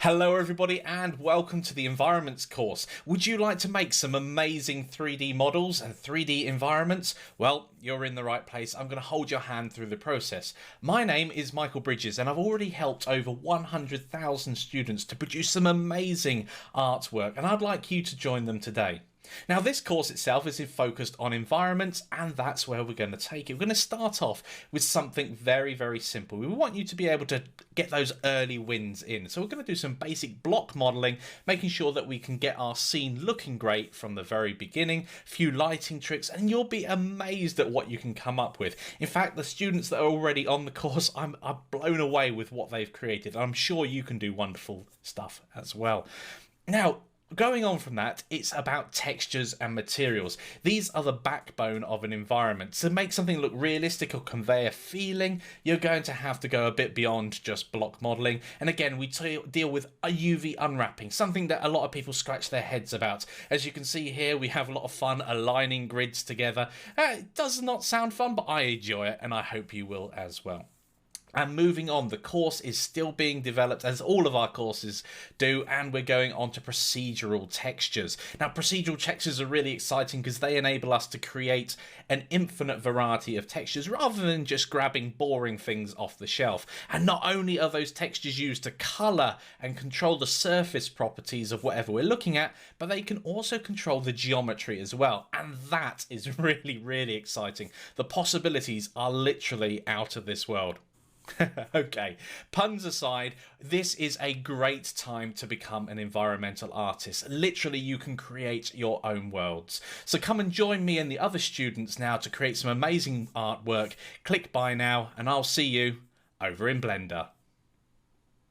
Hello everybody and welcome to the Environments course. Would you like to make some amazing 3D models and 3D environments? Well, you're in the right place. I'm going to hold your hand through the process. My name is Michael Bridges and I've already helped over 100,000 students to produce some amazing artwork, and I'd like you to join them today. Now, this course itself is focused on environments, and that's where we're going to take it. We're going to start off with something very, very simple. We want you to be able to get those early wins in. So we're going to do some basic block modeling, making sure that we can get our scene looking great from the very beginning, a few lighting tricks, and you'll be amazed at what you can come up with. In fact, the students that are already on the course, I'm blown away with what they've created. I'm sure you can do wonderful stuff as well. Now, going on from that, it's about textures and materials. These are the backbone of an environment. To make something look realistic or convey a feeling, you're going to have to go a bit beyond just block modeling. And again, we deal with a UV unwrapping, something that a lot of people scratch their heads about. As you can see here, we have a lot of fun aligning grids together. It does not sound fun, but I enjoy it, and I hope you will as well. And moving on, the course is still being developed, as all of our courses do, and we're going on to procedural textures. Now, procedural textures are really exciting because they enable us to create an infinite variety of textures rather than just grabbing boring things off the shelf. And not only are those textures used to colour and control the surface properties of whatever we're looking at, but they can also control the geometry as well. And that is really, really exciting. The possibilities are literally out of this world. Okay, puns aside, this is a great time to become an environmental artist. Literally, you can create your own worlds. So come and join me and the other students now to create some amazing artwork. Click buy now, and I'll see you over in Blender.